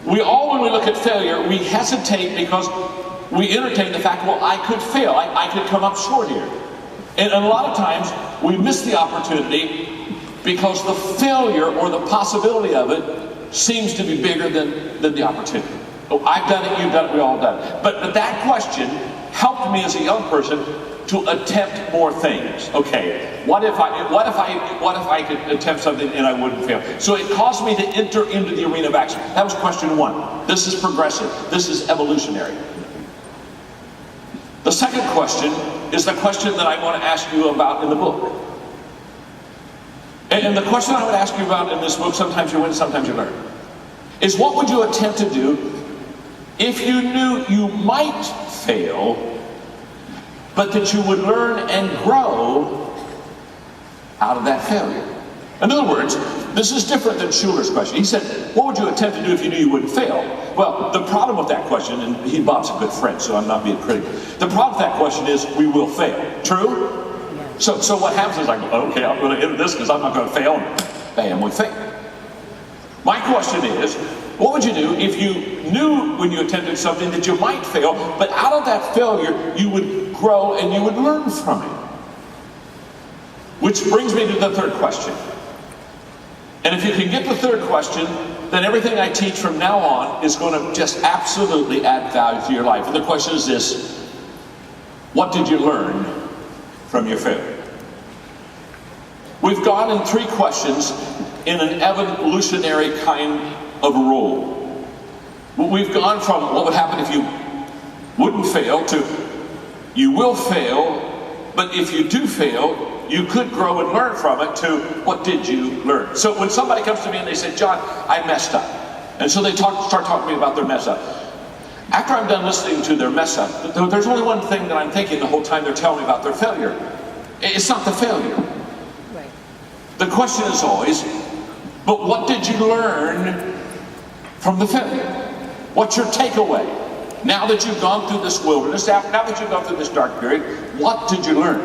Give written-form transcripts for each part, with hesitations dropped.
We all, when we look at failure, we hesitate because we entertain the fact, well, I could fail, I could come up short here. And a lot of times, we miss the opportunity because the failure or the possibility of it seems to be bigger than the opportunity. Oh, I've done it, you've done it, we all done it. But that question helped me as a young person to attempt more things. Okay, what if I could attempt something and I wouldn't fail? So it caused me to enter into the arena of action. That was question one. This is progressive. This is evolutionary. The second question is the question that I want to ask you about in the book. And the question I would ask you about in this book, sometimes you win, sometimes you learn, is what would you attempt to do if you knew you might fail, but that you would learn and grow out of that failure? In other words, this is different than Schuler's question. He said, what would you attempt to do if you knew you wouldn't fail? Well, the problem with that question, and Bob's a good friend, so I'm not being critical. The problem with that question is we will fail. True? So what happens is okay, I'm going to enter this because I'm not going to fail. Bam, we fail. My question is, what would you do if you knew when you attempted something that you might fail, but out of that failure you would grow and you would learn from it? Which brings me to the third question. And if you can get the third question, then everything I teach from now on is going to just absolutely add value to your life. And the question is this: what did you learn from your failure? We've gone in three questions in an evolutionary kind of a rule. We've gone from what would happen if you wouldn't fail to you will fail, but if you do fail, you could grow and learn from it, to what did you learn? So when somebody comes to me and they say, John, I messed up. And so they start talking to me about their mess up. After I'm done listening to their mess up, there's only one thing that I'm thinking the whole time they're telling me about their failure. It's not the failure. Right. The question is always, but what did you learn from the failure? What's your takeaway? Now that you've gone through this wilderness, now that you've gone through this dark period, what did you learn?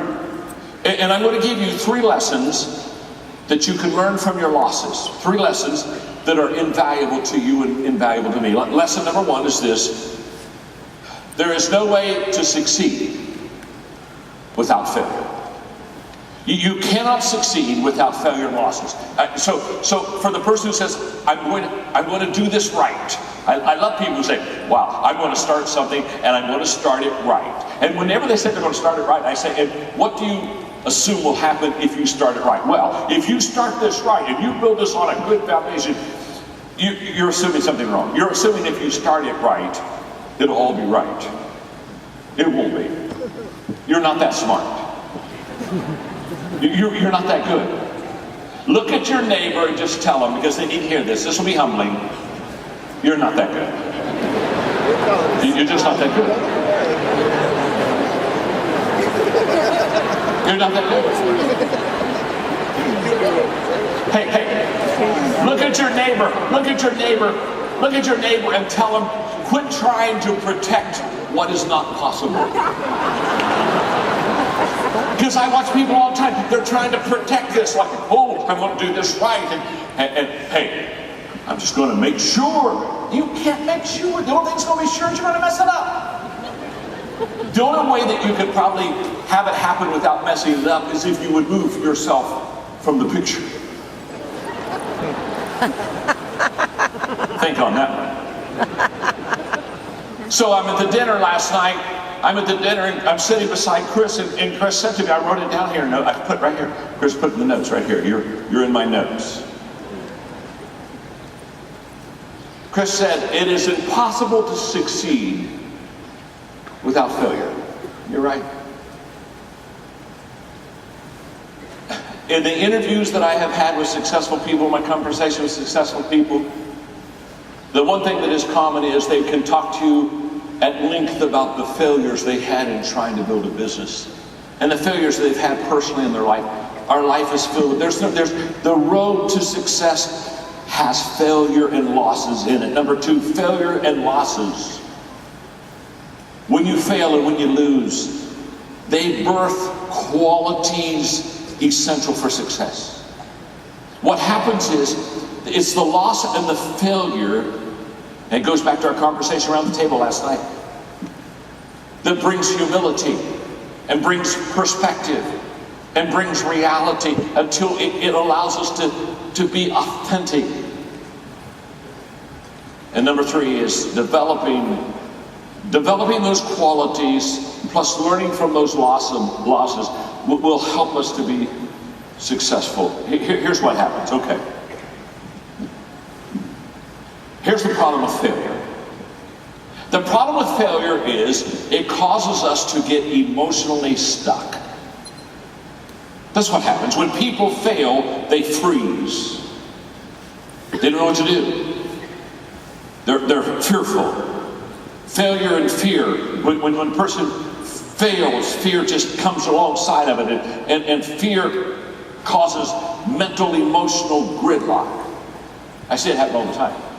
And I'm going to give you three lessons that you can learn from your losses. Three lessons that are invaluable to you and invaluable to me. Lesson number one is this: there is no way to succeed without failure. You cannot succeed without failure and losses. So for the person who says, I'm going to do this right. I love people who say, wow, I'm going to start something and I'm going to start it right. And whenever they say they're going to start it right, I say, and what do you assume will happen if you start it right? Well, if you start this right and you build this on a good foundation, you're assuming something wrong. You're assuming if you start it right, it'll all be right. It won't be. You're not that smart. You're not that good. Look at your neighbor and just tell them, because they need to hear this. This will be humbling. You're not that good. You're just not that good. You're not that good. Hey, look at your neighbor. Look at your neighbor. Look at your neighbor and tell him, quit trying to protect what is not possible. Because I watch people all the time, they're trying to protect this, like, oh, I want to do this right, and hey, I'm just going to make sure. You can't make sure. The only thing that's going to be sure is you're going to mess it up. The only way that you could probably have it happen without messing it up is if you would move yourself from the picture. Think on that one. So I'm at the dinner last night. I'm at the dinner and I'm sitting beside Chris, and Chris said to me, I wrote it down here. No, I put it right here. Chris put in the notes right here. You're in my notes. Chris said, it is impossible to succeed without failure. You're right. In the interviews that I have had with successful people, my conversation with successful people, the one thing that is common is they can talk to you at length about the failures they had in trying to build a business and the failures they've had personally in their life. Our life is filled with, there's the road to success has failure and losses in it. Number two, failure and losses. When you fail and when you lose, they birth qualities essential for success. What happens is, it's the loss and the failure And it goes back to our conversation around the table last night. That brings humility and brings perspective and brings reality until it allows us to be authentic. And number 3 is developing those qualities plus learning from those losses will help us to be successful. Here's what happens. Okay. Here's the problem with failure. The problem with failure is it causes us to get emotionally stuck. That's what happens. When people fail, they freeze. They don't know what to do. They're fearful. Failure and fear. When a person fails, fear just comes alongside of it, and fear causes mental, emotional gridlock. I see it happen all the time.